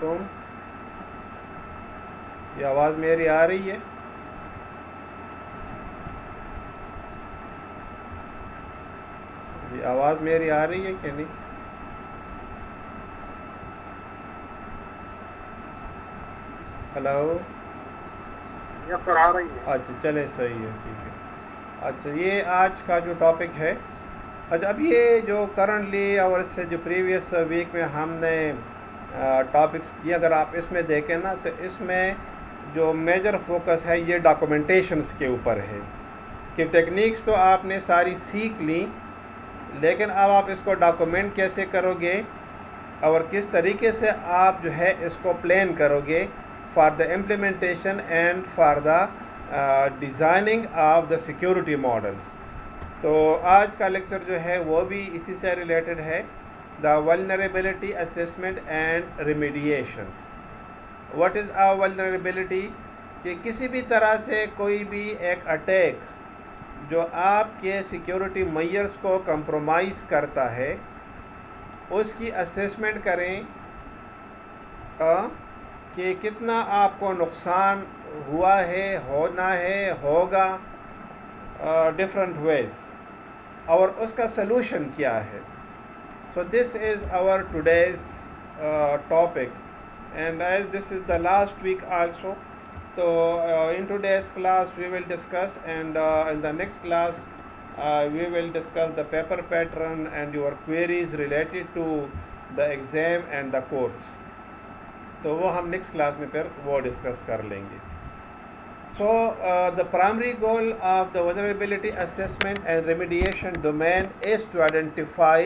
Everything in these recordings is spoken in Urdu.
تم یہ آواز میری آ رہی ہے؟ یہ آواز میری آ رہی ہے کہ نہیں؟ ہلو؟ یس سر آ رہی ہے. اچھا چلے صحیح ہے، ٹھیک ہے. اچھا یہ آج کا جو ٹاپک ہے، اچھا اب یہ جو کرنٹلی اور اس سے جو پریویس ویک میں ہم نے ٹاپکس کیے، اگر آپ اس میں دیکھیں نا تو اس میں جو میجر فوکس ہے یہ ڈاکومنٹیشنس کے اوپر ہے کہ ٹیکنیکس تو آپ نے ساری سیکھ لیں، لیکن اب آپ اس کو ڈاکومنٹ کیسے کرو گے اور کس طریقے سے آپ جو ہے اس کو پلان کرو گے for the implementation and for the designing of the security model. تو آج کا لیکچر جو ہے وہ بھی اسی سے ریلیٹڈ ہے، the vulnerability assessment and remediations. What is a vulnerability? کہ کسی بھی طرح سے کوئی بھی ایک اٹیک جو آپ کے سیکیورٹی میئرز کو کمپرومائز کرتا ہے اس کی اسیسمنٹ کریں کہ کتنا آپ کو نقصان ہوا ہے، ہونا ہے، ہوگا ڈفرنٹ ویز، اور اس کا سلوشن کیا ہے. So this is our today's topic and as this is the last week also. So in today's class we will discuss, and in the next class we will discuss the paper pattern and your queries related to the exam and the course. تو وہ ہم نیکسٹ کلاس میں پھر وہ ڈسکس کر لیں گے. So the primary goal of the vulnerability assessment and remediation domain is to identify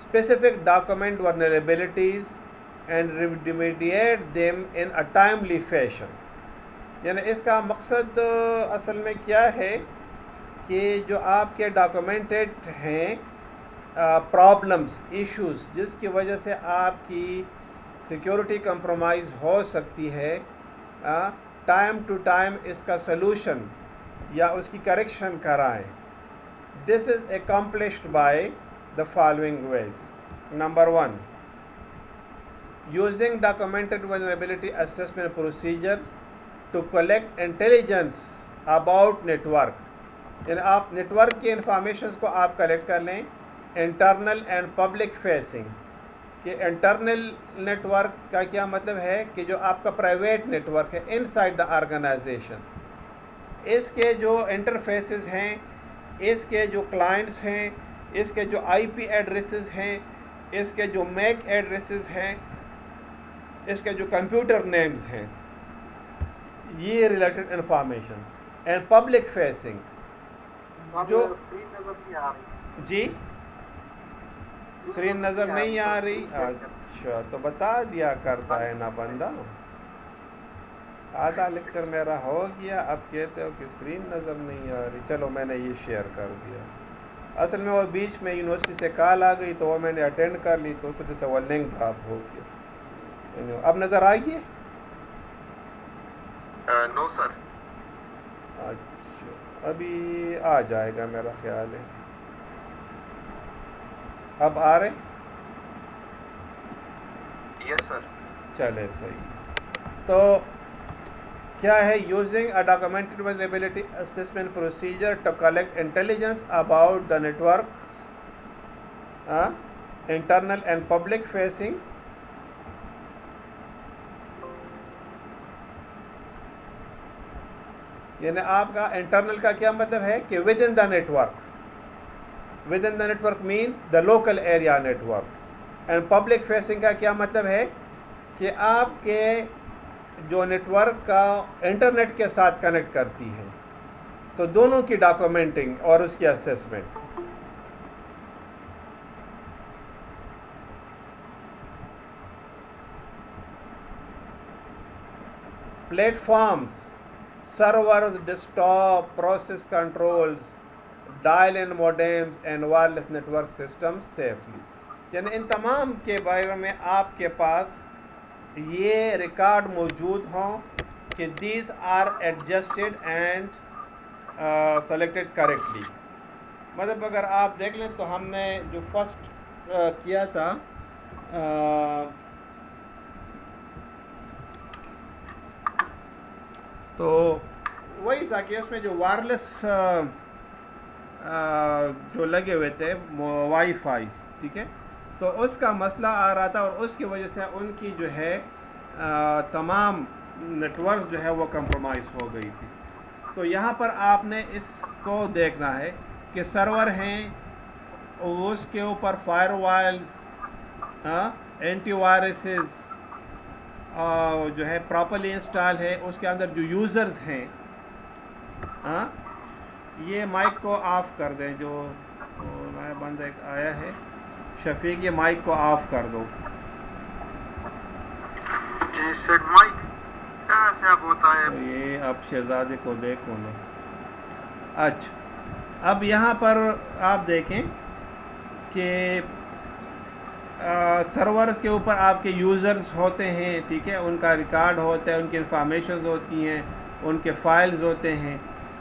specific document vulnerabilities and remediate them in a timely fashion. یعنی اس کا مقصد اصل میں کیا ہے کہ جو آپ کے ڈاکومنٹڈ ہیں پرابلمس، ایشوز جس کی وجہ سے آپ کی سیکیورٹی کمپرومائز ہو سکتی ہے، ٹائم ٹو ٹائم اس کا سلوشن یا اس کی کریکشن کرائیں. This is accomplished by the following ways. Number 1، using documented vulnerability assessment procedures to collect intelligence about network. یعنی آپ نیٹ ورک کی انفارمیشنز کو آپ کلیکٹ کر لیں انٹرنل اینڈ پبلک فیسنگ. کہ انٹرنل نیٹ ورک کا کیا مطلب ہے کہ جو آپ کا پرائیویٹ نیٹ ورک ہے ان سائڈ دا آرگنائزیشن، اس کے جو انٹرفیسز ہیں، اس کے جو کلائنٹس ہیں، اس کے جو آئی پی ایڈریسز ہیں، اس کے جو میک ایڈریسز ہیں، اس کے جو کمپیوٹر نیمز ہیں، یہ related information. And public facing جو اسکرین نظر نہیں آ رہی. جی اسکرین نظر نہیں آ رہی. اچھا تو بتا دیا کرتا ہے نا بندہ. آدھا لیکچر میرا ہو گیا، اب کہتے ہو کہ اسکرین نظر نہیں آ رہی. چلو میں نے یہ شیئر کر دیا. اصل میں وہ بیچ میں یونیورسٹی سے کال آ گئی تو وہ میں نے اٹینڈ کر لی، تو اس وجہ سے وہ لنک ڈراپ ہو گیا. اب نظر آئیے؟ نو سر. اچھا ابھی آ جائے گا میرا خیال ہے. اب آ رہے؟ یس سر. چلے صحیح. تو کیا ہے؟ Using a documented vulnerability assessment procedure to collect intelligence about the network internal and public facing. یعنی آپ کا انٹرنل کا کیا مطلب ہے کہ within the network. Within the network means the local area network. And public facing کا کیا مطلب ہے کہ آپ کے جو نیٹورک کا انٹرنیٹ کے ساتھ کنیکٹ کرتی ہے. تو دونوں کی ڈاکومنٹنگ اور اس کی assessment. Platforms, servers, desktop, process controls, dial-in modems and wireless network systems safely. یعنی ان تمام کے بارے میں آپ کے پاس یہ ریکارڈ موجود ہوں کہ these are adjusted and selected correctly. مطلب اگر آپ دیکھ لیں تو ہم نے جو فرسٹ کیا تھا تو وہی تھا کہ اس میں جو وائرلیس جو لگے ہوئے تھے وائی فائی، ٹھیک ہے، تو اس کا مسئلہ آ رہا تھا اور اس کی وجہ سے ان کی جو ہے تمام نیٹ ورک جو ہے وہ کمپرومائز ہو گئی تھی. تو یہاں پر آپ نے اس کو دیکھنا ہے کہ سرور ہیں، اس کے اوپر فائر وائلز، اینٹی وائرسز جو ہے پراپرلی انسٹال ہے، اس کے اندر جو یوزرز ہیں، یہ مائک کو آف کر دیں. جو نیا بند ایک آیا ہے شفیق، یہ مائک کو آف کر دو. جی سر مائک کیسے اب ہوتا ہے؟ یہ اب شہزادے کو دیکھو نا. اچھا، اب یہاں پر آپ دیکھیں کہ سرورز کے اوپر آپ کے یوزرز ہوتے ہیں، ٹھیک ہے، ان کا ریکارڈ ہوتا ہے، ان کی انفارمیشنز ہوتی ہیں، ان کے فائلز ہوتے ہیں.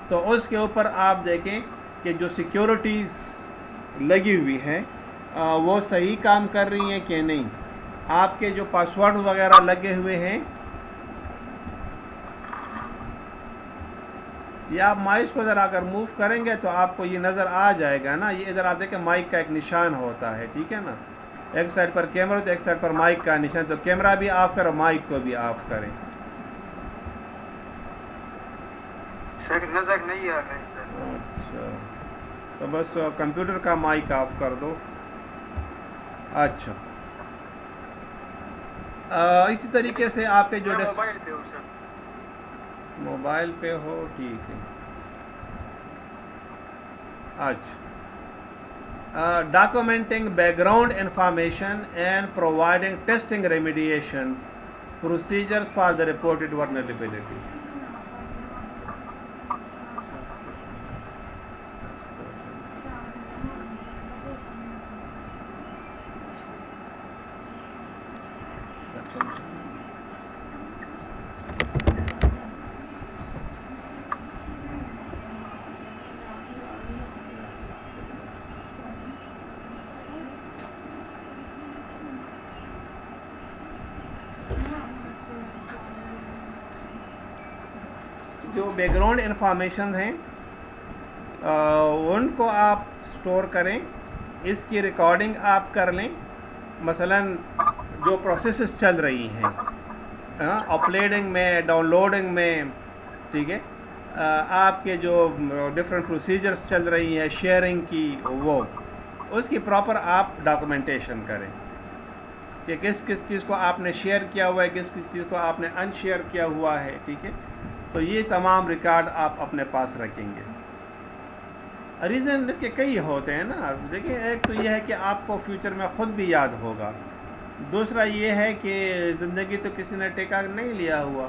تو اس کے اوپر آپ دیکھیں کہ جو سیکیورٹیز لگی ہوئی ہیں وہ صحیح کام کر رہی ہیں کہ نہیں. آپ کے جو پاسورڈ وغیرہ لگے ہوئے ہیں، یا آپ مائس کو ذرا اگر موو کریں گے تو آپ کو یہ نظر آ جائے گا نا. یہ ادھر آپ دیکھیں مائک کا ایک نشان ہوتا ہے، ٹھیک ہے نا، ایک سائڈ پر کیمرہ تو ایک سائڈ پر مائک کا نشان. تو کیمرہ بھی آف کرو، مائک کو بھی آف کریں. سر نظر نہیں آ رہا ہے سر. اچھا، تو بس کمپیوٹر کا مائک آف کر دو. اچھا، اسی طریقے سے آپ کے جو موبائل پہ ہو سر. موبائل پہ ہو، ٹھیک ہے. اچھا، documenting background information and providing testing remediations procedures for the reported vulnerabilities. جو بیک گراؤنڈ انفارمیشن ہیں ان کو آپ سٹور کریں، اس کی ریکارڈنگ آپ کر لیں. مثلا جو پروسیسز چل رہی ہیں اپلوڈنگ میں، ڈاؤن لوڈنگ میں، ٹھیک ہے، آپ کے جو ڈفرینٹ پروسیجرز چل رہی ہیں شیئرنگ کی، وہ اس کی پراپر آپ ڈاکومنٹیشن کریں کہ کس کس چیز کو آپ نے شیئر کیا ہوا ہے، کس کس چیز کو آپ نے ان شیئر کیا ہوا ہے، ٹھیک ہے. تو یہ تمام ریکارڈ آپ اپنے پاس رکھیں گے. ریزن اس کے کئی ہوتے ہیں نا. دیکھیں، ایک تو یہ ہے کہ آپ کو فیوچر میں خود بھی یاد ہوگا. دوسرا یہ ہے کہ زندگی تو کسی نے ٹیکا نہیں لیا ہوا.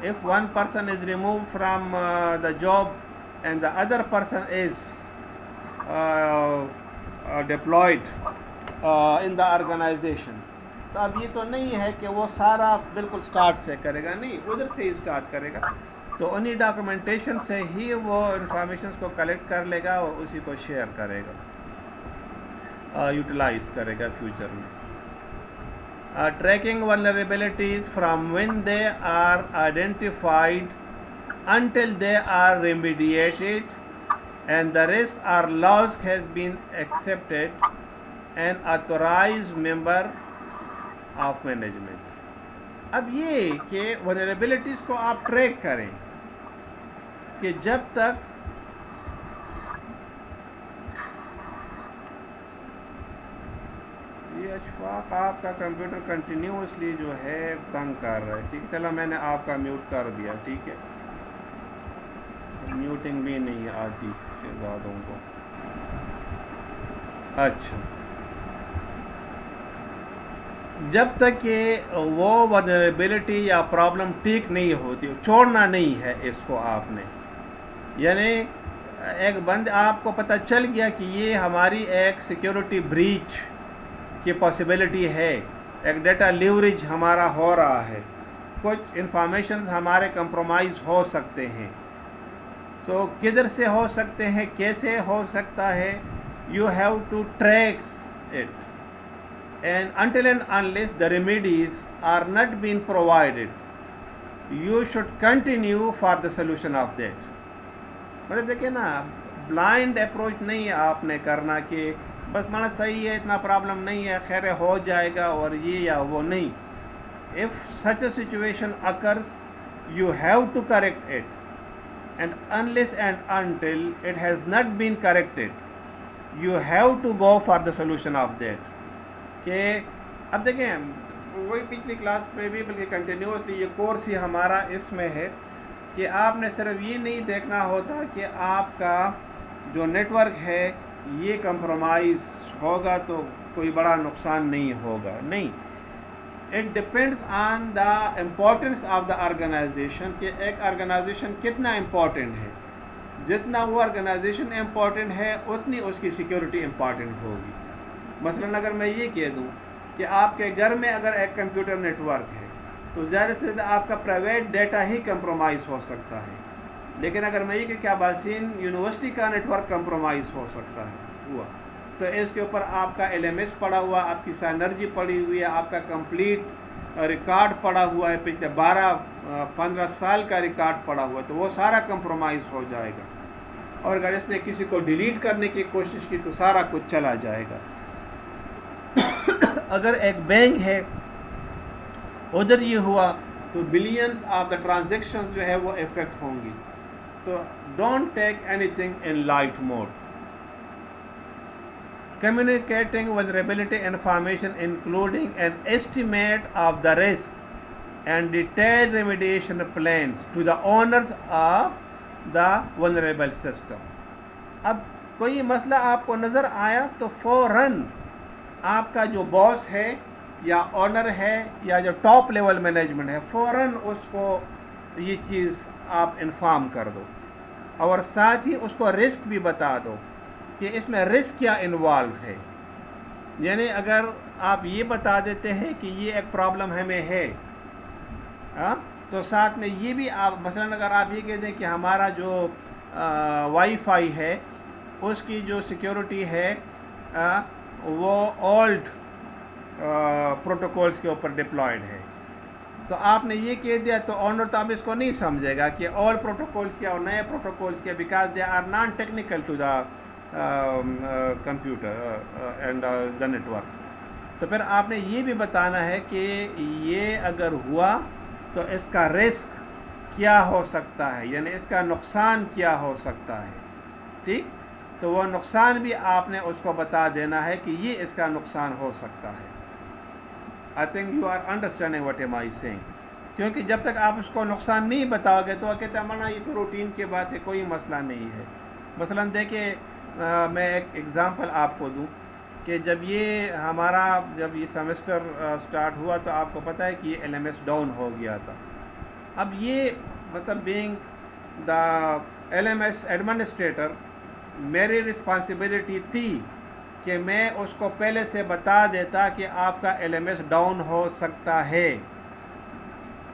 if one person is removed from the job and the other person is deployed in the organization, تو اب یہ تو نہیں ہے کہ وہ سارا بالکل سٹارٹ سے کرے گا، نہیں، ادھر سے ہی سٹارٹ کرے گا. تو انہی ڈاکومنٹیشن سے ہی وہ انفارمیشنز کو کلیکٹ کر لے گا اور اسی کو شیئر کرے گا، یوٹیلائز کرے گا فیوچر میں. Tracking vulnerabilities from when they are identified until they are remediated and the risk or loss has been accepted an authorized member of management. اب یہ کہ vulnerabilities کو آپ ٹریک کریں کہ جب تک یہ اشفاق آپ کا کمپیوٹر کنٹینیوسلی جو ہے تنگ کر رہا ہے، ٹھیک ہے. چلو میں نے آپ کا میوٹ کر دیا، ٹھیک ہے. میوٹنگ بھی نہیں آتی شہزادوں کو. اچھا، جب تک کہ وہ ولنریبلٹی یا پرابلم ٹھیک نہیں ہوتی، چھوڑنا نہیں ہے اس کو آپ نے. یعنی ایک بند آپ کو پتہ چل گیا کہ یہ ہماری ایک سیکیورٹی بریچ کی پاسبلٹی ہے، ایک ڈیٹا لیوریج ہمارا ہو رہا ہے، کچھ انفارمیشنز ہمارے کمپرومائز ہو سکتے ہیں. تو کدھر سے ہو سکتے ہیں، کیسے ہو سکتا ہے؟ You have to tracks it and until and unless the remedies are not being provided you should continue for the solution of that. مطلب دیکھیں نا بلائنڈ اپروچ نہیں ہے آپ نے کرنا کہ بس مانا صحیح ہے اتنا پرابلم نہیں ہے خیر ہو جائے گا اور یہ یا وہ نہیں. If such a situation occurs, you have to correct it, and unless and until it has not been corrected, you have to go for the solution of that. کہ اب دیکھیں وہی پچھلی کلاس میں بھی بلکہ کنٹینیوسلی یہ کورس ہی ہمارا اس میں ہے کہ آپ نے صرف یہ نہیں دیکھنا ہوتا کہ آپ کا جو نیٹ ورک ہے یہ کمپرومائز ہوگا تو کوئی بڑا نقصان نہیں ہوگا. نہیں, it depends on the importance of the organisation کہ ایک آرگنائزیشن کتنا امپورٹنٹ ہے. جتنا وہ آرگنائزیشن امپورٹنٹ ہے اتنی اس کی سیکیورٹی امپورٹنٹ ہوگی. مثلاً اگر میں یہ کہہ دوں کہ آپ کے گھر میں اگر ایک کمپیوٹر نیٹ ورک ہے تو زیادہ سے زیادہ آپ کا پرائیویٹ ڈیٹا ہی کمپرومائز ہو سکتا ہے. لیکن اگر میں یہ کہ آباسین یونیورسٹی کا نیٹ ورک کمپرومائز ہو سکتا ہے ہوا تو اس کے اوپر آپ کا LMS پڑا ہوا, آپ کی سائنرجی پڑی ہوئی ہے, آپ کا کمپلیٹ ریکارڈ پڑا ہوا ہے, پچھلے 12-15 سال کا ریکارڈ پڑا ہوا ہے, تو وہ سارا کمپرومائز ہو جائے گا. اور اگر اس نے کسی کو ڈیلیٹ کرنے کی کوشش کی تو سارا کچھ چلا جائے گا. اگر ایک بینک ہے ادھر یہ ہوا تو بلینس آف دا ٹرانزیکشن جو ہے وہ افیکٹ ہوں گی. تو don't take anything in light mode. Communicating vulnerability information including an estimate of the risk and detailed remediation plans to the owners of the vulnerable system. اب کوئی مسئلہ آپ کو نظر آیا تو فوراً آپ کا جو باس ہے یا اونر ہے یا جو ٹاپ لیول مینجمنٹ ہے فوراً اس کو یہ چیز آپ انفارم کر دو اور ساتھ ہی اس کو رسک بھی بتا دو کہ اس میں رسک کیا انوالو ہے. یعنی اگر آپ یہ بتا دیتے ہیں کہ یہ ایک پرابلم ہمیں ہے تو ساتھ میں یہ بھی آپ مثلاً اگر آپ یہ کہہ دیں کہ ہمارا جو وائی فائی ہے اس کی جو سیکیورٹی ہے وہ اولڈ پروٹوکولز کے اوپر ڈپلائڈ ہے تو آپ نے یہ کہہ دیا تو آنر تو اب اس کو نہیں سمجھے گا کہ اولڈ پروٹوکولز کیا اور نئے پروٹوکولز کیا, because they are non technical to the computer and the networks. تو پھر آپ نے یہ بھی بتانا ہے کہ یہ اگر ہوا تو اس کا رسک کیا ہو سکتا ہے, یعنی اس کا نقصان کیا ہو سکتا ہے. ٹھیک, تو وہ نقصان بھی آپ نے اس کو بتا دینا ہے کہ یہ اس کا نقصان ہو سکتا ہے. I think you are understanding what am I saying. کیونکہ جب تک آپ اس کو نقصان نہیں بتاؤ گے تو وہ کہتے ہیں مانا یہ تو روٹین کی بات ہے, کوئی مسئلہ نہیں ہے. مثلاً دیکھیں میں ایک ایگزامپل آپ کو دوں کہ جب یہ سیمسٹر سٹارٹ ہوا تو آپ کو پتہ ہے کہ یہ LMS ڈاؤن ہو گیا تھا. اب یہ مطلب بینگ دا LMS ایڈمنسٹریٹر میری رسپانسبلٹی تھی کہ میں اس کو پہلے سے بتا دیتا کہ آپ کا LMS ڈاؤن ہو سکتا ہے.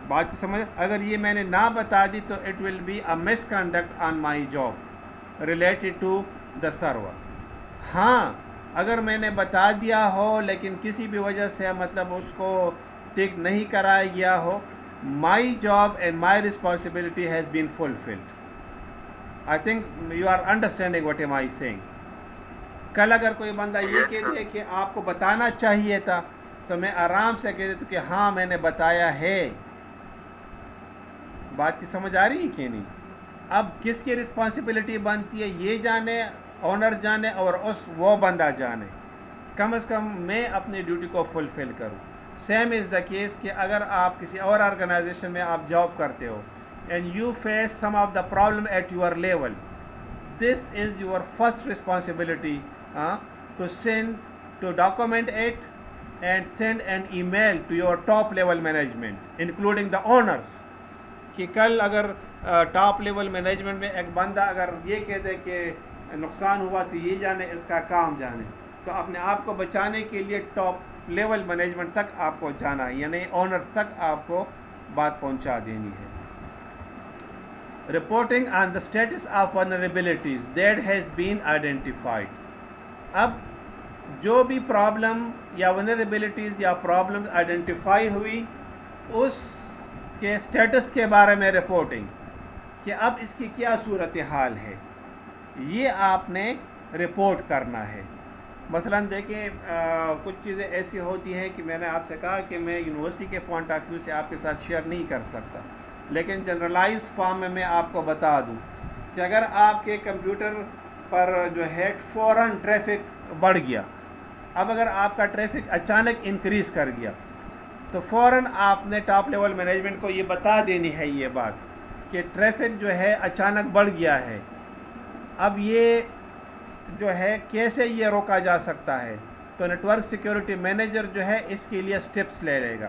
بات کی سمجھ, اگر یہ میں نے نہ بتا دی تو it will be a misconduct on my job related to the server. ہاں اگر میں نے بتا دیا ہو لیکن کسی بھی وجہ سے مطلب اس کو ٹک نہیں کرایا گیا ہو, my job and my responsibility has been fulfilled. I think you are understanding what am I saying. کل اگر کوئی بندہ یہ کہہ دے کہ آپ کو بتانا چاہیے تھا تو میں آرام سے کہہ دیتا کہ ہاں میں نے بتایا ہے. بات کی سمجھ آ رہی ہے کہ نہیں؟ اب کس کی رسپانسبلٹی بنتی ہے یہ جانے, اونر جانے اور وہ بندہ جانے. کم از کم میں اپنی ڈیوٹی کو فلفل کروں. سیم از دا کیس کہ اگر آپ کسی اور آرگنائزیشن میں آپ جاب کرتے ہو and you face some of the problem at your level, this is your first responsibility to send to document it and send an email to your top level management including the owners. کہ کل اگر ٹاپ لیول مینجمنٹ میں ایک بندہ اگر یہ کہہ دے کہ نقصان ہوا تو یہ جانے اس کا کام جانے, تو اپنے آپ کو بچانے کے لیے ٹاپ لیول مینجمنٹ تک آپ کو جانا ہے, یعنی اونرز تک آپ کو بات پہنچا دینی ہے. Reporting on the status of vulnerabilities that has been identified. اب جو بھی پرابلم یا ولنریبلٹیز یا پرابلم آئیڈینٹیفائی ہوئی اس کے اسٹیٹس کے بارے میں رپورٹنگ کہ اب اس کی کیا صورتحال ہے، یہ آپ نے رپورٹ کرنا ہے۔ مثلا دیکھیں کچھ چیزیں ایسی ہوتی ہیں کہ میں نے آپ سے کہا کہ میں یونیورسٹی کے پوائنٹ آف ویو سے آپ کے ساتھ شیئر نہیں کر سکتا، لیکن جنرلائز فارم میں آپ کو بتا دوں کہ اگر آپ کے کمپیوٹر پر جو ہے فوراً ٹریفک بڑھ گیا، اب اگر آپ کا ٹریفک اچانک انکریز کر گیا تو فوراً آپ نے ٹاپ لیول مینجمنٹ کو یہ بتا دینی ہے یہ بات کہ ٹریفک جو ہے اچانک بڑھ گیا ہے، اب یہ جو ہے کیسے یہ روکا جا سکتا ہے۔ تو نیٹ ورک سیکیورٹی مینیجر جو ہے اس کے لیے سٹیپس لے لے گا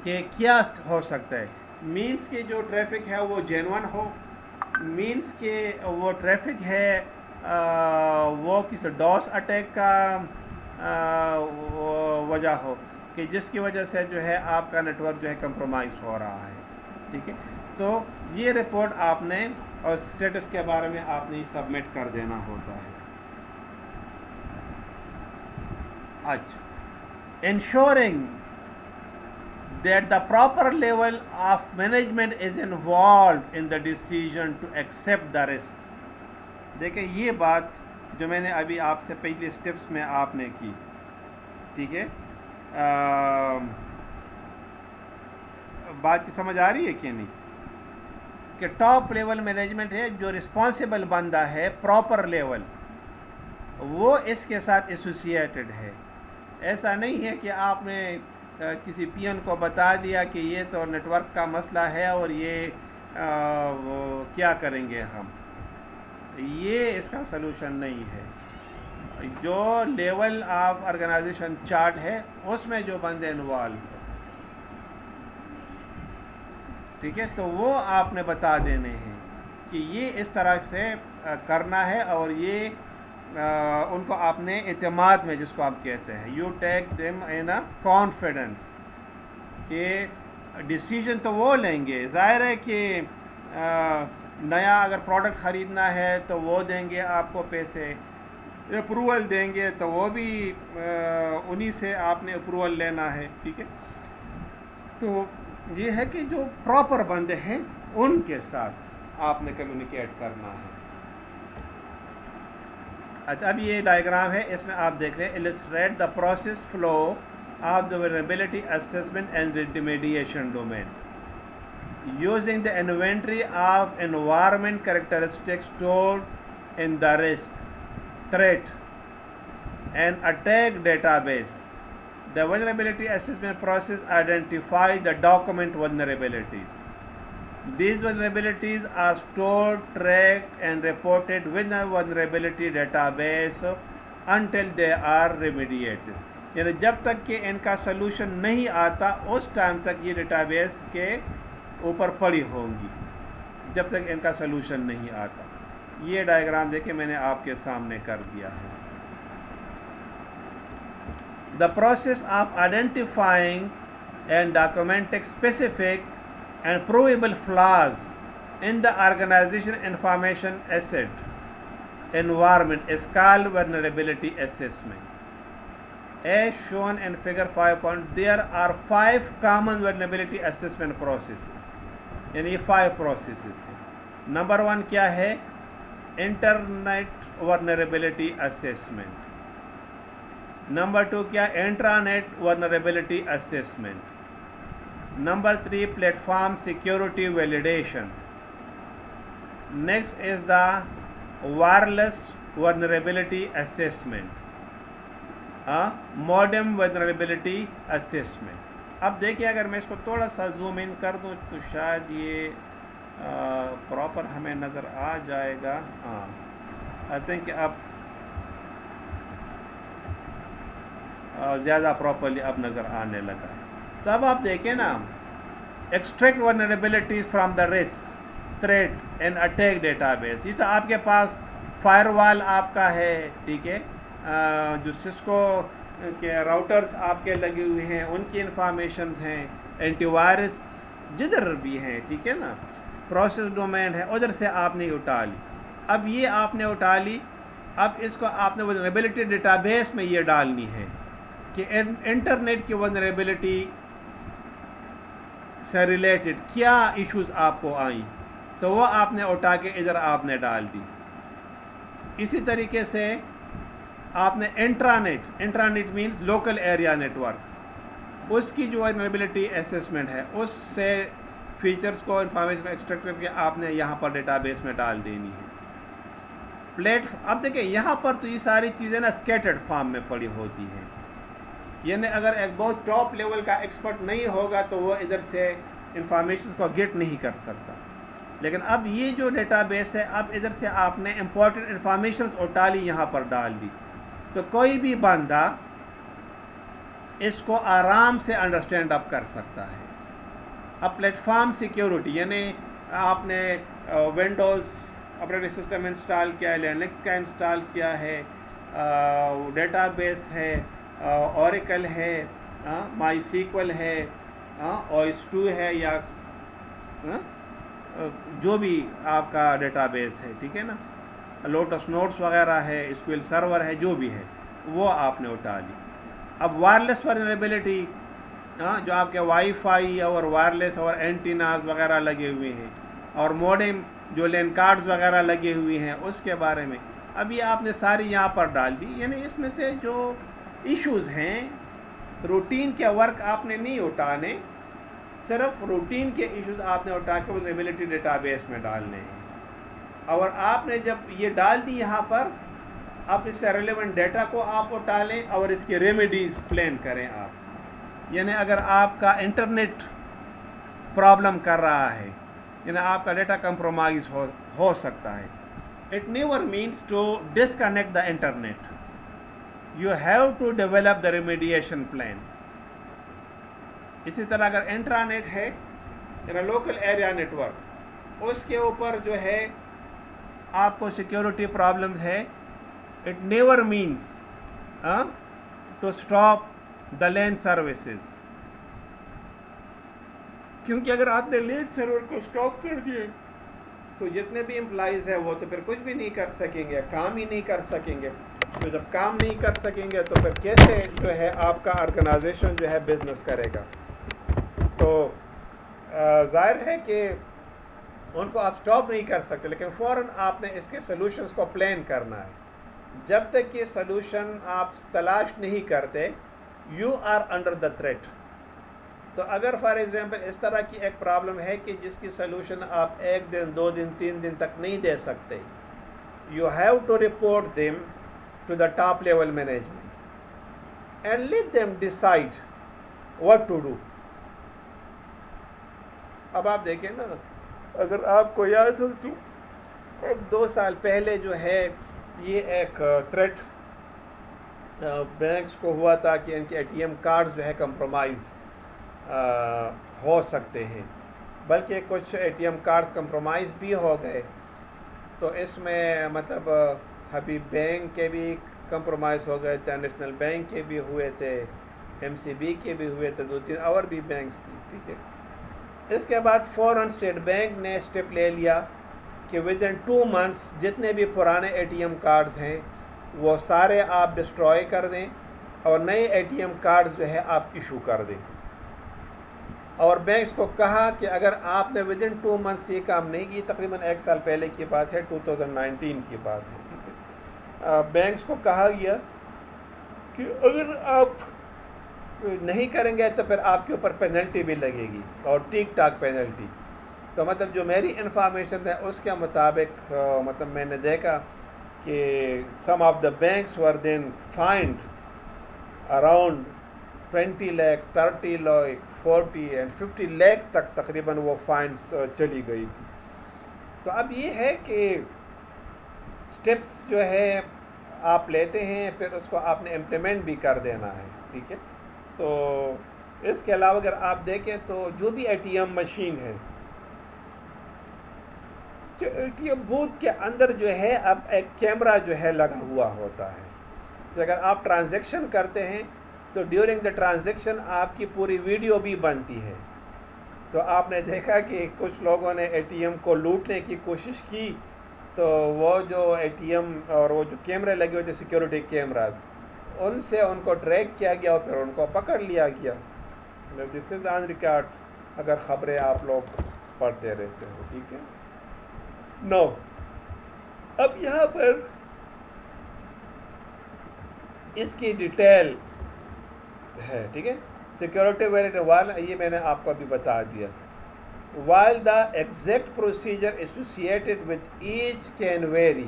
کہ کیا ہو سکتا ہے۔ مینس کہ جو ٹریفک ہے وہ جینون ہو، مینس کہ وہ ٹریفک ہے وہ کسی ڈاس اٹیک کا وجہ ہو کہ جس کی وجہ سے جو ہے آپ کا نیٹ ورک جو ہے کمپرومائز ہو رہا ہے، ٹھیک ہے۔ تو یہ رپورٹ آپ نے اور اسٹیٹس کے بارے میں آپ نے سبمٹ کر دینا ہوتا ہے۔ اچھا، ensuring that the proper level of management is involved in the decision to accept the risk۔ دیکھیں یہ بات جو میں نے ابھی آپ سے پہلے سٹیپس میں آپ نے کی، ٹھیک ہے، بات کی سمجھ آ رہی ہے کہ نہیں؟ کہ ٹاپ لیول مینجمنٹ ہے جو رسپانسبل بندہ ہے پراپر لیول، وہ اس کے ساتھ ایسوسیٹڈ ہے۔ ایسا نہیں ہے کہ آپ نے کسی پی این کو بتا دیا کہ یہ تو نیٹ ورک کا مسئلہ ہے اور یہ کیا کریں گے ہم، یہ اس کا سلوشن نہیں ہے۔ جو لیول آف آرگنائزیشن چارٹ ہے اس میں جو بندے انوالو، ٹھیک ہے، تو وہ آپ نے بتا دینے ہیں کہ یہ اس طرح سے کرنا ہے، اور یہ ان کو آپ نے اعتماد میں، جس کو آپ کہتے ہیں you take them in a confidence, کہ ڈیسیجن تو وہ لیں گے، ظاہر ہے کہ نیا اگر پروڈکٹ خریدنا ہے تو وہ دیں گے آپ کو پیسے، اپروول دیں گے تو وہ بھی انہی سے آپ نے اپروول لینا ہے، ٹھیک ہے۔ تو یہ ہے کہ جو پراپر بندے ہیں ان کے ساتھ آپ نے کمیونیکیٹ کرنا ہے۔ اچھا، اب یہ ڈائیگرام ہے، اس میں آپ دیکھ رہے ہیں illustrate the process flow of the vulnerability assessment and remediation domain using the inventory of environment characteristics stored in the risk, threat and attack database. The vulnerability assessment process identifies the document vulnerabilities. These vulnerabilities are stored, tracked and reported within a vulnerability database until they are remediated. یعنی جب تک کہ ان کا سلوشن نہیں آتا اس ٹائم تک یہ ڈیٹا بیس کے اوپر پڑی ہوں گی، جب تک ان کا سلوشن نہیں آتا۔ یہ ڈائیگرام دیکھیں میں نے آپ کے سامنے کر دیا ہے۔ The process of identifying and documenting specific and provable flaws in the organization information asset environment is called vulnerability assessment. As shown in figure 5. There are 5 common vulnerability assessment processes. یعنی یہ 5 processes ہیں۔ نمبر 1 کیا ہے؟ Internet vulnerability assessment. نمبر 2 کیا؟ Intranet vulnerability assessment. Number 3, platform security validation. Next is the wireless vulnerability assessment, modem vulnerability assessment. اب دیکھیے اگر میں اس کو تھوڑا سا زوم ان کر دوں تو شاید یہ پراپر ہمیں نظر آ جائے گا۔ آئی تھنک اب زیادہ پراپرلی اب نظر آنے لگا ہے۔ تو اب آپ دیکھیں نا، extract vulnerabilities from the risk, threat and attack database. یہ تو آپ کے پاس فائر وال آپ کا ہے، ٹھیک ہے، جو سسکو کے راؤٹرز آپ کے لگے ہوئے ہیں ان کی انفارمیشنز ہیں، اینٹی وائرس جدھر بھی ہیں، ٹھیک ہے نا، پروسیس ڈومین ہے، ادھر سے آپ نے اٹھا لی۔ اب یہ آپ نے اٹھا لی، اب اس کو آپ نے ولنریبلٹی ڈیٹا بیس میں یہ ڈالنی ہے کہ انٹرنیٹ کی ولنریبلٹی سے ریلیٹڈ کیا ایشوز آپ کو آئیں تو وہ آپ نے اٹھا کے ادھر آپ نے ڈال دی. اسی طریقے سے آپ نے intranet means local area network, اس کی جو ولنریبلٹی اسسمنٹ ہے اس سے فیچرز کو انفارمیشن کو ایکسٹریکٹ کر کے آپ نے یہاں پر ڈیٹا بیس میں ڈال دینی ہے. اب دیکھیں یہاں پر تو یہ ساری چیزیں نا اسکیٹرڈ فارم میں پڑی ہوتی ہیں, یعنی اگر ایک بہت ٹاپ لیول کا ایکسپرٹ نہیں ہوگا تو وہ ادھر سے انفارمیشن کو گیٹ نہیں کر سکتا. لیکن اب یہ جو ڈیٹا بیس ہے, اب ادھر سے آپ نے امپورٹنٹ انفارمیشن اٹھا لی یہاں پر ڈال دی, تو کوئی بھی بندہ اس کو آرام سے انڈرسٹینڈ اپ کر سکتا ہے. اب پلیٹ فارم سیکیورٹی, یعنی آپ نے ونڈوز آپریٹنگ سسٹم انسٹال کیا ہے, لینکس کا انسٹال کیا ہے, ڈیٹا بیس ہے, اوریکل ہے, مائی سیکول ہے, OS2 ہے, یا جو بھی آپ کا ڈیٹا بیس ہے, ٹھیک ہے نا, لوٹس نوٹس وغیرہ ہے, SQL سرور ہے, جو بھی ہے وہ آپ نے اٹھا لی. اب وائرلیس ولنریبلٹی, جو آپ کے وائی فائی اور وائرلیس اور اینٹیناز وغیرہ لگے ہوئے ہیں, اور موڈم جو لین کارڈز وغیرہ لگے ہوئے ہیں اس کے بارے میں اب یہ آپ نے ساری یہاں پر ڈال دی. یعنی اس میں سے جو ایشوز ہیں روٹین کے ورک آپ نے نہیں اٹھانے, صرف روٹین کے ایشوز آپ نے اٹھا کے ولنریبلٹی ڈیٹا بیس میں ڈالنے ہیں. اور آپ نے جب یہ ڈال دی یہاں پر, اب اس سے ریلیونٹ ڈیٹا کو آپ اٹھا لیں اور اس کی ریمیڈیز پلان کریں آپ. یعنی اگر آپ کا انٹرنیٹ پرابلم کر رہا ہے, یعنی آپ کا ڈیٹا کمپرومائز ہو سکتا ہے, it never means to disconnect the internet, you have to develop the remediation plan. اسی طرح اگر انٹرانیٹ ہے, یعنی لوکل ایریا نیٹورک, اس کے اوپر جو ہے آپ کو سیکیورٹی پرابلمز ہے, it never means to stop the LAN services, کیونکہ اگر آپ نے لین سرور کو اسٹاپ کر دیے تو جتنے بھی امپلائیز ہیں وہ تو پھر کچھ بھی نہیں کر سکیں گے, کام ہی نہیں کر سکیں گے. تو جب کام نہیں کر سکیں گے تو پھر کیسے جو ہے آپ کا آرگنائزیشن جو ہے بزنس کرے گا. تو ظاہر ہے کہ ان کو آپ اسٹاپ نہیں کر سکتے, لیکن فوراً آپ نے اس کے سلوشنز کو پلان کرنا ہے. جب تک یہ سلوشن آپ تلاش نہیں کرتے, you are under the threat. تو اگر فار ایگزامپل اس طرح کی ایک پرابلم ہے کہ جس کی سلوشن آپ 1 دن 2 دن 3 دن تک نہیں دے سکتے, you have to report them to the top level management and let them decide what to do. اب آپ دیکھیں نا, اگر آپ کو یاد ہو تو 1-2 سال پہلے جو ہے یہ ایک تھریٹ بینکس کو ہوا تھا کہ ان کے ATM کارڈز جو ہے کمپرومائز ہو سکتے ہیں, بلکہ کچھ ATM کارڈز کمپرومائز بھی ہو گئے. تو اس میں مطلب حبیب بینک کے بھی کمپرومائز ہو گئے تھے, نیشنل بینک کے بھی ہوئے تھے, MCB کے بھی ہوئے تھے, 2-3 اور بھی بینکس تھی, ٹھیک ہے. اس کے بعد فوراً اسٹیٹ بینک نے اسٹیپ لے لیا کہ ودن 2 months جتنے بھی پرانے ATM کارڈز ہیں وہ سارے آپ ڈسٹروائے کر دیں اور نئے ATM کارڈز جو ہے آپ ایشو کر دیں. اور بینکس کو کہا کہ اگر آپ نے ودن 2 months یہ کام نہیں کی, تقریباً 1 سال پہلے کی بات ہے, 2019 کی بات ہے, بینکس کو کہا گیا کہ اگر آپ نہیں کریں گے تو پھر آپ کے اوپر پینلٹی بھی لگے گی, اور ٹھیک ٹاک پینلٹی. تو مطلب جو میری انفارمیشن ہے اس کے مطابق مطلب میں نے دیکھا کہ some of the banks were then find around 20 lakh, 30 lakh, 40 and 50 lakh تک تقریباً وہ فائنس چلی گئی تھی. تو اب یہ ہے کہ اسٹیپس جو ہے آپ لیتے ہیں, پھر اس کو آپ نے امپلیمنٹ بھی کر دینا ہے, ٹھیک ہے. تو اس کے علاوہ اگر آپ دیکھیں تو جو بھی ATM مشین ہے, کہ ATM بوتھ کے اندر جو ہے اب ایک کیمرہ جو ہے لگا ہوا ہوتا ہے. تو اگر آپ ٹرانزیکشن کرتے ہیں تو ڈیورنگ دا ٹرانزیکشن آپ کی پوری ویڈیو بھی بنتی ہے. تو آپ نے دیکھا کہ کچھ لوگوں نے ATM کو لوٹنے کی کوشش کی, تو وہ جو ATM اور وہ جو کیمرے لگے ہوئے تھے سیکیورٹی کیمراز, ان سے ان کو ٹریک کیا گیا اور پھر ان کو پکڑ لیا گیا. دس از آن ریکارڈ. اگر خبریں آپ لوگ پڑھتے رہتے ہو. ٹھیک ہے. نو اب یہاں پر اس کی ڈیٹیل ہے. ٹھیک ہے. سیکورٹی ویلیڈ وال یہ میں نے آپ کو ابھی بتا دیا. While the exact procedure associated with each can vary,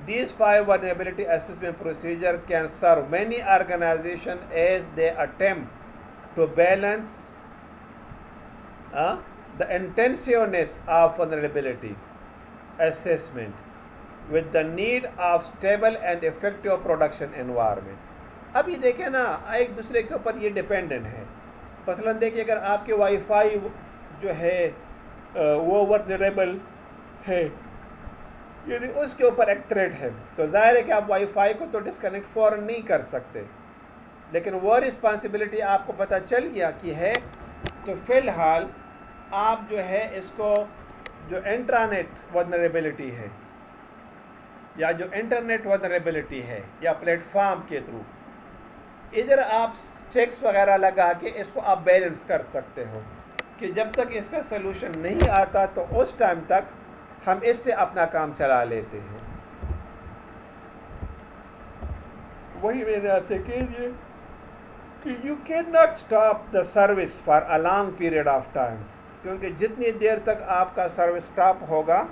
these 5 vulnerability assessment procedure can serve many organizations as they attempt to balance the intensiveness of vulnerabilities assessment with the need of stable and effective production environment. اب یہ دیکھیں نا ایک دوسرے کے اوپر یہ ڈیپینڈنٹ ہے. مثلاً دیکھیے اگر آپ کے وائی فائی جو ہے وہ ورنریبل ہے یعنی اس کے اوپر ایک تھریٹ ہے تو ظاہر ہے کہ آپ وائی فائی کو تو ڈسکنیکٹ فوراً نہیں کر سکتے. لیکن وہ رسپانسبلٹی آپ کو پتہ چل گیا کہ ہے تو فی الحال آپ جو ہے اس کو جو انٹرانیٹ ورنریبلٹی ہے یا جو انٹرنیٹ ورنریبلٹی ہے یا پلیٹ فارم کے تھرو ادھر آپ چیکس وغیرہ لگا کے اس کو آپ بیلنس کر سکتے ہو کہ جب تک اس کا سلوشن نہیں آتا تو اس ٹائم تک ہم اس سے اپنا کام چلا لیتے ہیں. وہی میں نے آپ سے کہہ دیا کہ you can not stop the service for a long period of time کیونکہ جتنی دیر تک آپ کا سروس اسٹاپ ہوگا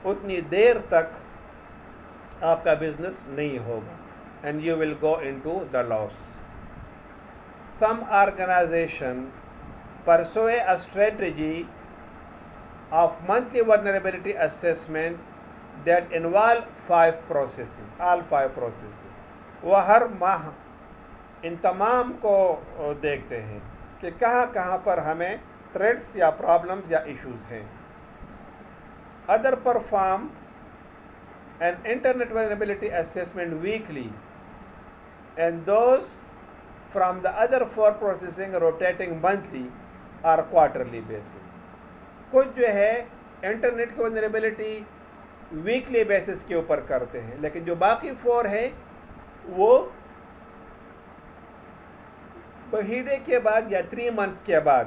اتنی دیر تک آپ کا بزنس نہیں ہوگا and you will go into the loss. Some organization pursue a strategy of monthly vulnerability assessment that involve 5 processes, all 5 processes. وہ ہر ماہ ان تمام کو دیکھتے ہیں کہ کہاں کہاں پر ہمیں تھریٹس یا پرابلمز یا ایشوز ہیں. Other perform an internet vulnerability assessment weekly and those from the other 4 processing rotating monthly or quarterly basis. کچھ جو ہے انٹرنیٹ کی ولنریبلٹی ویکلی بیسس کے اوپر کرتے ہیں لیکن جو باقی 4 ہے وہ مہینے کے بعد یا 3 منتھس کے بعد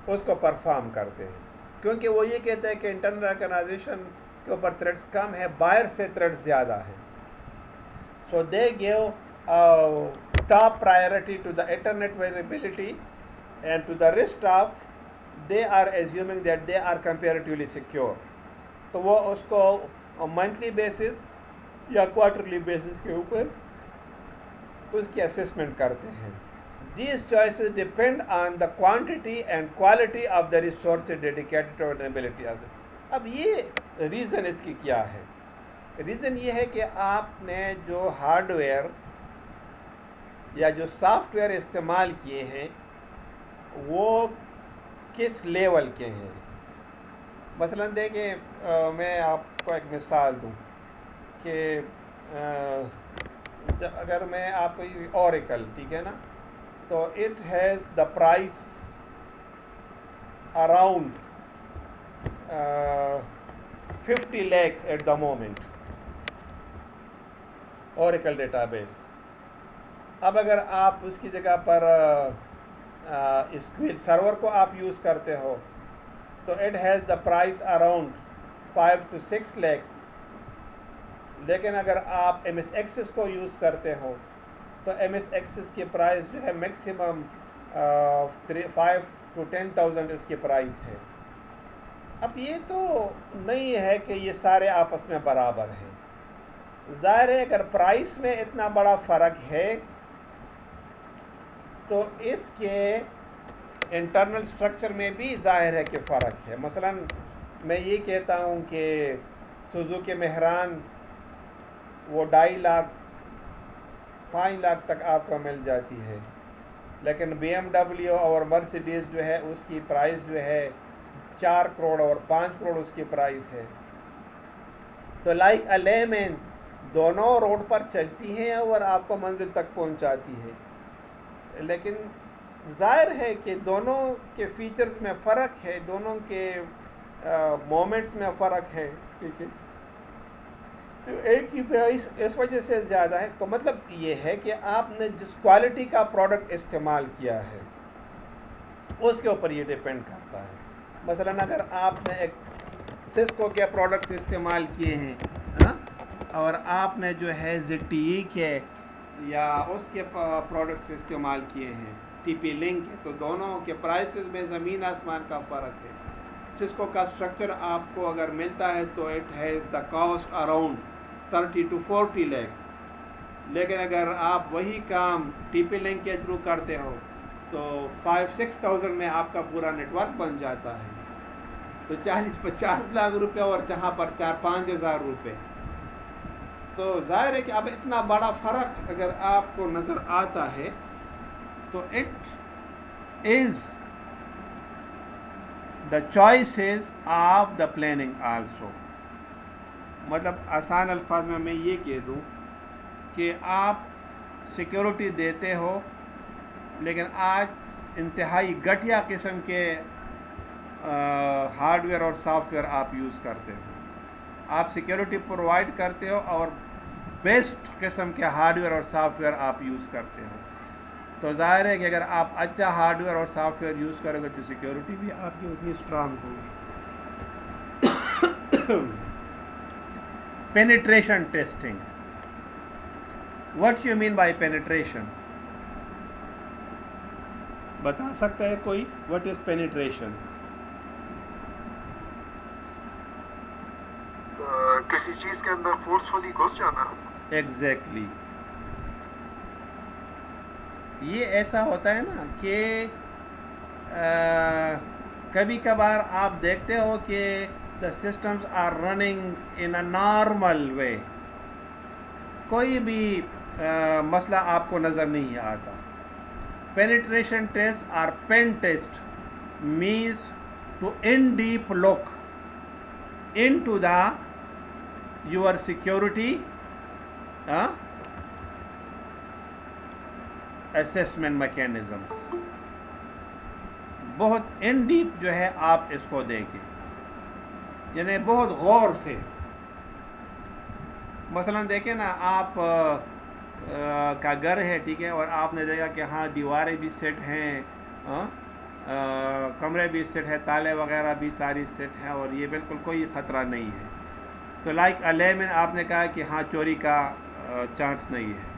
اس کو پرفارم کرتے ہیں کیونکہ وہ یہ کہتے ہیں کہ انٹرنل آرگنائزیشن کے اوپر تھریٹس کم ہے باہر سے تھریٹس زیادہ ہیں. سو دے give top priority to the internet vulnerability and to the rest of they are assuming that they are comparatively secure. تو وہ اس کو منتھلی بیسس یا کوارٹرلی بیسس کے اوپر اس کی اسسمنٹ کرتے ہیں. These choices depend on the quantity and quality of the resources dedicated to vulnerability. اب یہ ریزن اس کی کیا ہے؟ ریزن یہ ہے کہ آپ نے جو ہارڈ ویئر یا جو سافٹ ویئر استعمال کیے ہیں وہ کس لیول کے ہیں. مثلا دیکھیں میں آپ کو ایک مثال دوں کہ اگر میں آپ کو اوریکل ٹھیک ہے نا تو it has the price around 50 lakh at the moment Oracle database. اب اگر آپ اس کی جگہ پر اسکوئل سرور کو آپ یوز کرتے ہو تو it has the price around 5 to 6 lakhs. لیکن اگر آپ ایم ایس ایکسس کو یوز کرتے ہو تو ایم ایس ایکسس کی پرائس جو ہے میکسیمم 5 to 10,000 اس کی پرائس ہے. اب یہ تو نہیں ہے کہ یہ سارے آپس میں برابر ہیں. ظاہر ہے اگر پرائس میں اتنا بڑا فرق ہے تو اس کے انٹرنل سٹرکچر میں بھی ظاہر ہے کہ فرق ہے. مثلا میں یہ کہتا ہوں کہ سوزوکی مہران وہ 2.5 لاکھ 5 لاکھ تک آپ کو مل جاتی ہے لیکن بی ایم ڈبلیو اور مرسیڈیز جو ہے اس کی پرائس جو ہے 4 کروڑ اور 5 کروڑ اس کی پرائس ہے. تو لائک اے لیمن دونوں روڈ پر چلتی ہیں اور آپ کو منزل تک پہنچاتی ہے لیکن ظاہر ہے کہ دونوں کے فیچرز میں فرق ہے دونوں کے مومنٹس میں فرق ہے. ٹھیک ہے تو ایک کی پرائس اس وجہ سے زیادہ ہے. تو مطلب یہ ہے کہ آپ نے جس کوالٹی کا پروڈکٹ استعمال کیا ہے اس کے اوپر یہ ڈپینڈ کرتا ہے. مثلاً اگر آپ نے ایک سسکو کے پروڈکٹس استعمال کیے ہیں اور آپ نے جو ہے ZTE کے یا اس کے پروڈکٹس استعمال کیے ہیں ٹی پی لنک کے, تو دونوں کے پرائسز میں زمین آسمان کا فرق ہے. سسکو کا اسٹرکچر آپ کو اگر ملتا ہے تو it has the cost around 30 to 40 lakh, لیکن اگر آپ وہی کام ٹی پی لنک کے تھرو کرتے ہو تو 5-6,000 میں آپ کا پورا نیٹ ورک بن جاتا ہے. تو 40-50 لاکھ روپے اور جہاں پر 4-5 ہزار روپے. تو ظاہر ہے کہ اب اتنا بڑا فرق اگر آپ کو نظر آتا ہے تو it is the choices of the planning also. مطلب آسان الفاظ میں یہ کہہ دوں کہ آپ سیکیورٹی دیتے ہو لیکن آج انتہائی گھٹیا قسم کے ہارڈ ویئر اور سافٹ ویئر آپ یوز کرتے ہو. آپ سیکیورٹی پرووائڈ کرتے ہو اور بیسٹ قسم کے ہارڈ ویئر اور سافٹ ویئر آپ یوز کرتے ہو. تو ظاہر ہے کہ اگر آپ اچھا ہارڈ ویئر اور سافٹ ویئر یوز کرو گے تو سیکیورٹی بھی آپ کی اتنی اسٹرانگ ہوگی. Penetration testing. What you mean by penetration? بتا سکتا ہے کوئی؟ What is penetration? کسی چیز کے اندر فورسفلی گھس جانا. ایگزیکٹلی. یہ ایسا ہوتا ہے نا کہ کبھی کبھار آپ دیکھتے ہو کہ the systems are running in a normal way, کوئی بھی مسئلہ آپ کو نظر نہیں آتا. پینیٹریشن ٹیسٹ اور pen test means to in deep look into the your security assessment mechanisms. بہت ان ڈیپ جو ہے آپ اس کو دیکھیں, یعنی بہت غور سے. مثلا دیکھیں نا, آپ کا گھر ہے, ٹھیک ہے, اور آپ نے دیکھا کہ ہاں دیواریں بھی سیٹ ہیں, کمرے بھی سیٹ ہے, تالے وغیرہ بھی ساری سیٹ ہیں اور یہ بالکل کوئی خطرہ نہیں ہے. تو لائک لیمن آپ نے کہا کہ ہاں چوری کا چانس نہیں ہے.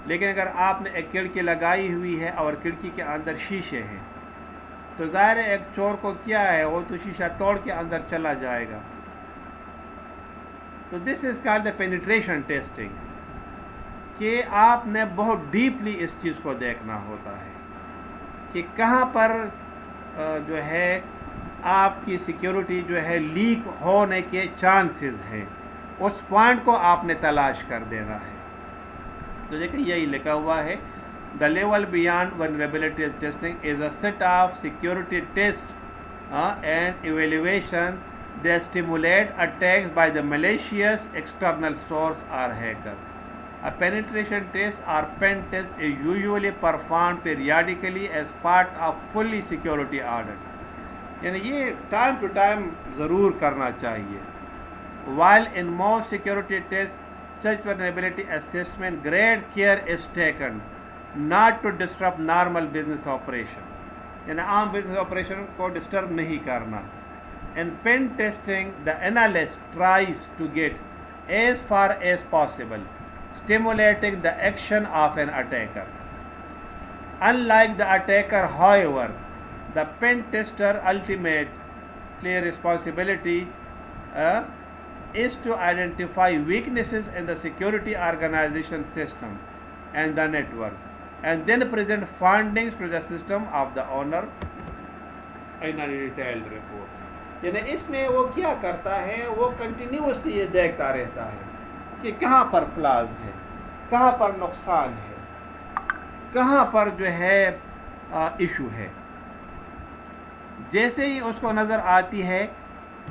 لیکن اگر آپ نے ایک کھڑکی لگائی ہوئی ہے اور کھڑکی کے اندر شیشے ہیں تو ظاہر ہے ایک چور کو کیا ہے, وہ تو شیشہ توڑ کے اندر چلا جائے گا. تو this is called the penetration testing, کہ آپ نے بہت ڈیپلی اس چیز کو دیکھنا ہوتا ہے کہ کہاں پر جو ہے آپ کی سیکیورٹی جو ہے لیک ہونے کے چانسز ہیں, اس پوائنٹ کو آپ نے تلاش کر دینا ہے. تو دیکھیں یہی لکھا ہوا ہے, the level beyond vulnerability testing is a set of security tests and evaluation that stimulate attacks by the malicious external source or hacker. A penetration test or pen test is usually performed periodically as part of fully security audit. یعنی یہ ٹائم ٹو ٹائم ضرور کرنا چاہیے. While in most security tests, such vulnerability assessment great care is taken not to disrupt normal business operation. یعنی عام بزنس آپریشن کو ڈسٹرب نہیں کرنا. In pen testing, the analyst tries to get as far as possible, stimulating the action of an attacker. Unlike the attacker, however, the pen tester ultimate responsibility is to identify weaknesses in the security organization systems and the networks, and then present findings to the system of the owner in a detailed report. یعنی اس میں وہ کیا کرتا ہے, وہ کنٹینیوسلی یہ دیکھتا رہتا ہے کہ کہاں پر فلاز ہے, کہاں پر نقصان ہے, کہاں پر جو ہے ایشو ہے. جیسے ہی اس کو نظر آتی ہے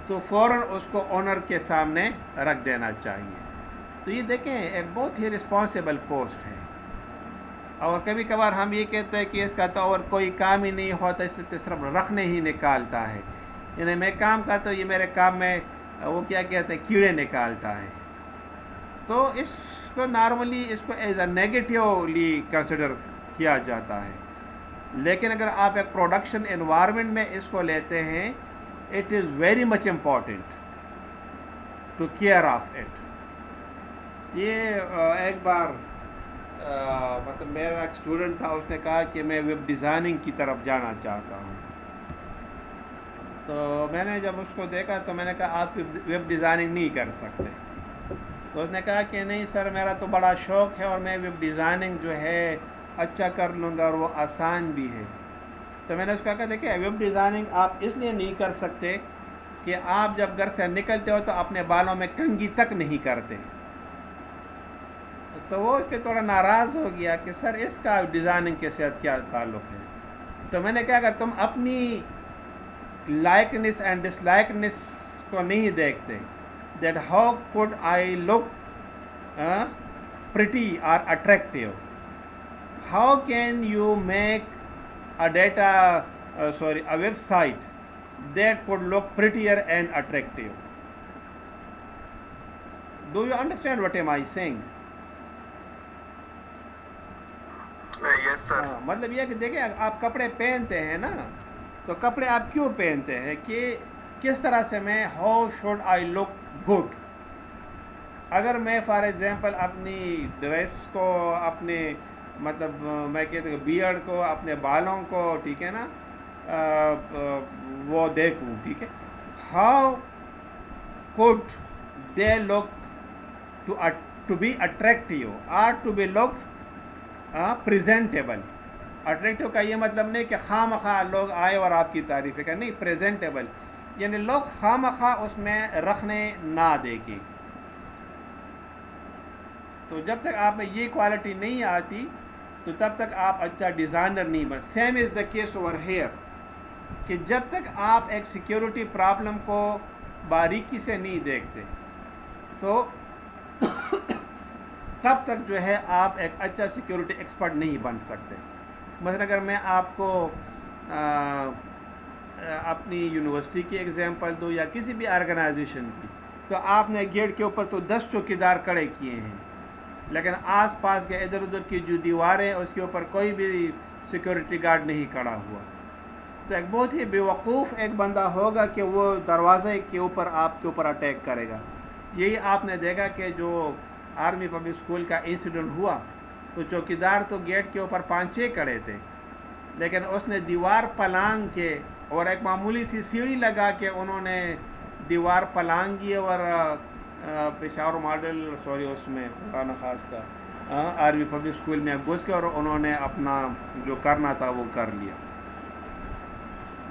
تو فوراً اس کو اونر کے سامنے رکھ دینا چاہیے. تو یہ دیکھیں ایک بہت ہی رسپانسیبل پوسٹ ہے. اور کبھی کبھار ہم یہ کہتے ہیں کہ اس کا تو اور کوئی کام ہی نہیں ہوتا, اس سے صرف رکھنے ہی نکالتا ہے. یعنی میں کام کرتا ہوں, یہ میرے کام میں وہ کیا کہتے ہیں کیڑے نکالتا ہے. تو اس کو نارملی اس کو ایز اے نیگیٹیولی کنسیڈر کیا جاتا ہے. لیکن اگر آپ ایک پروڈکشن انوائرمنٹ میں اس کو لیتے ہیں it is very much important to care of it. یہ ایک بار مطلب میرا ایک اسٹوڈنٹ تھا, اس نے کہا کہ میں ویب ڈیزائننگ کی طرف جانا چاہتا ہوں. تو میں نے جب اس کو دیکھا تو میں نے کہا آپ ویب ڈیزائننگ نہیں کر سکتے. تو اس نے کہا کہ نہیں سر میرا تو بڑا شوق ہے اور میں ویب ڈیزائننگ جو ہے اچھا کر لوں گا اور وہ آسان بھی ہے. تو میں نے اس کو کہا دیکھیں ویب ڈیزائننگ آپ اس لیے نہیں کر سکتے کہ آپ جب گھر سے نکلتے ہو تو اپنے بالوں میں کنگھی تک نہیں کرتے. تو وہ اس پہ تھوڑا ناراض ہو گیا کہ سر اس کا ڈیزائننگ کے ساتھ کیا تعلق ہے. تو میں نے کہا اگر تم اپنی لائکنس اینڈ ڈس لائکنس کو نہیں دیکھتے that how could I look pretty اور attractive, how can you make a data a website that could look prettier and attractive. Do you understand what am I saying? Yes sir. مطلب یہ کہ دیکھیں آپ کپڑے پہنتے ہیں نا, تو کپڑے آپ کیوں پہنتے ہیں کہ کس طرح سے میں how should I look good. اگر میں فار ایگزامپل اپنی ڈریس کو اپنے مطلب میں کہتا ہوں بیئرڈ کو اپنے بالوں کو ٹھیک ہے نا وہ دیکھوں ٹھیک ہے, how could they look to be attractive اور to be look presentable. Attractive کا یہ مطلب نہیں کہ خواہ مخواہ لوگ آئے اور آپ کی تعریفیں کریں, نہیں, پریزنٹیبل یعنی لوگ خواہ مخواہ اس میں رکھنے نہ دیکھیں. تو جب تک آپ میں یہ کوالٹی نہیں آتی تو تب تک آپ اچھا ڈیزائنر نہیں بن. Same is the case over here کہ جب تک آپ ایک سیکیورٹی پرابلم کو باریکی سے نہیں دیکھتے تو تب تک جو ہے آپ ایک اچھا سیکیورٹی ایکسپرٹ نہیں بن سکتے. مثلا اگر میں آپ کو اپنی یونیورسٹی کی ایگزامپل دوں یا کسی بھی آرگنائزیشن کی, تو آپ نے گیٹ کے اوپر تو 10 چوکیدار کھڑے کیے ہیں, لیکن آس پاس کے ادھر ادھر کی جو دیواریں اس کے اوپر کوئی بھی سیکورٹی گارڈ نہیں کھڑا ہوا. تو ایک بہت ہی بیوقوف ایک بندہ ہوگا کہ وہ دروازے کے اوپر آپ کے اوپر اٹیک کرے گا. یہی آپ نے دیکھا کہ جو آرمی پبلک اسکول کا انسیڈنٹ ہوا تو چوکیدار تو گیٹ کے اوپر 5-6 کھڑے تھے, لیکن اس نے دیوار پلانگ کے اور ایک معمولی سی سیڑھی لگا کے انہوں نے دیوار پلانگی اور پشاور ماڈل اس میں خانہ خاص تھا آرمی پبلک اسکول میں گھس کے اور انہوں نے اپنا جو کرنا تھا وہ کر لیا.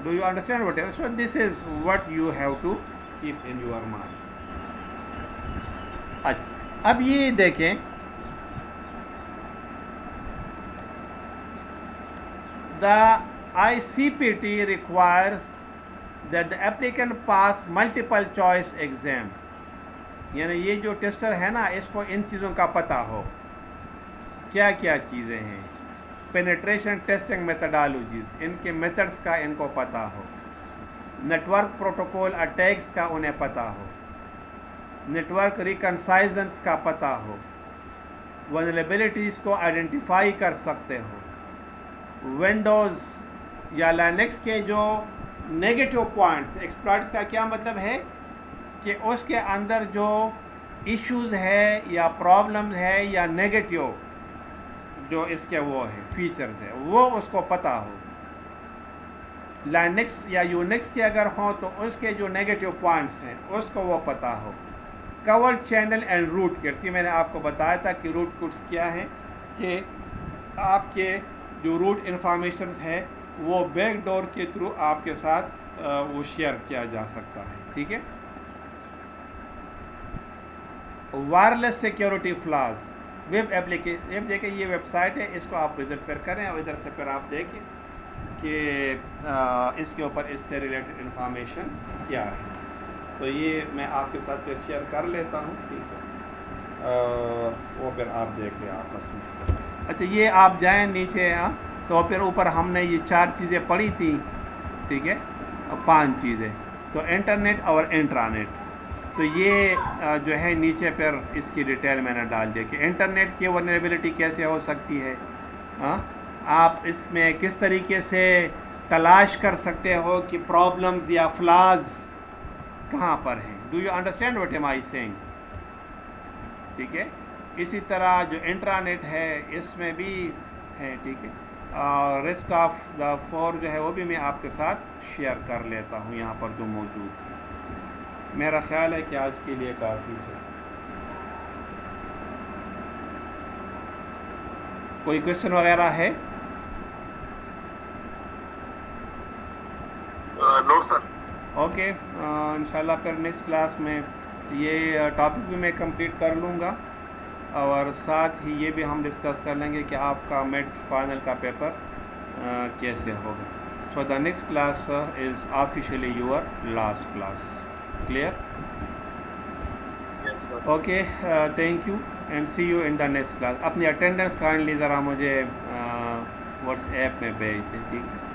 Do you understand whatever? So this is what you have to keep in your mind. اچھا اب یہ دیکھیں the ICPT requires that the applicant pass multiple choice exam. یعنی یہ جو ٹیسٹر ہے نا اس کو ان چیزوں کا پتہ ہو کیا کیا چیزیں ہیں. پینیٹریشن ٹیسٹنگ میتھڈالوجیز, ان کے میتھڈس کا ان کو پتہ ہو. نیٹورک پروٹوکول اٹیکس کا انہیں پتہ ہو. نیٹورک ریکنسائزنس کا پتہ ہو. ونریبلٹیز کو آئیڈینٹیفائی کر سکتے ہو. ونڈوز یا لینکس کے جو نیگیٹو پوائنٹس, ایکسپلائٹس کا کیا مطلب ہے کہ اس کے اندر جو ایشوز ہے یا پرابلمز ہے یا نیگیٹو جو اس کے وہ ہے فیچرز ہے وہ اس کو پتہ ہو. لینکس یا یونکس کے اگر ہوں تو اس کے جو نیگیٹو پوائنٹس ہیں اس کو وہ پتہ ہو. کورڈ چینل اینڈ روٹ کٹس, یہ میں نے آپ کو بتایا تھا کہ روٹ کٹس کیا ہے کہ آپ کے جو روٹ انفارمیشنز ہے وہ بیک ڈور کے تھرو آپ کے ساتھ وہ شیئر کیا جا سکتا ہے. ٹھیک ہے. Wireless security flaws, web application دیکھیں یہ ویب سائٹ ہے, اس کو آپ وزٹ پر کریں اور ادھر سے پھر آپ دیکھیں کہ اس کے اوپر اس سے ریلیٹڈ انفارمیشنز کیا ہے. تو یہ میں آپ کے ساتھ پھر شیئر کر لیتا ہوں. ٹھیک ہے, وہ پھر آپ دیکھ لیں آپس میں. اچھا یہ آپ جائیں نیچے تو پھر اوپر ہم نے یہ 4 چیزیں پڑھی تھیں. ٹھیک ہے, 5 چیزیں تو انٹرنیٹ اور انٹرانیٹ. تو یہ جو ہے نیچے پھر اس کی ڈیٹیل میں نے ڈال دی کہ انٹرنیٹ کی ونریبلٹی کیسے ہو سکتی ہے, آپ اس میں کس طریقے سے تلاش کر سکتے ہو کہ پرابلمز یا فلاز کہاں پر ہیں. Do you understand what am I saying? ٹھیک ہے. اسی طرح جو انٹرانیٹ ہے اس میں بھی ہے. ٹھیک ہے. ریسٹ آف دا 4 جو ہے وہ بھی میں آپ کے ساتھ شیئر کر لیتا ہوں یہاں پر جو موجود ہے. میرا خیال ہے کہ آج کے لیے کافی ہے. کوئی کوشچن وغیرہ ہے؟ نو سر. اوکے. انشاءاللہ پھر نیکسٹ کلاس میں یہ ٹاپک بھی میں کمپلیٹ کر لوں گا اور ساتھ ہی یہ بھی ہم ڈسکس کر لیں گے کہ آپ کا مڈ فائنل کا پیپر کیسے ہوگا. So the next class is officially your last class. Clear? Yes sir. Okay. Thank you and see you in the next class. اپنی اٹینڈنس کائنڈلی ذرا مجھے واٹس ایپ میں بھیج دیں. ٹھیک ہے.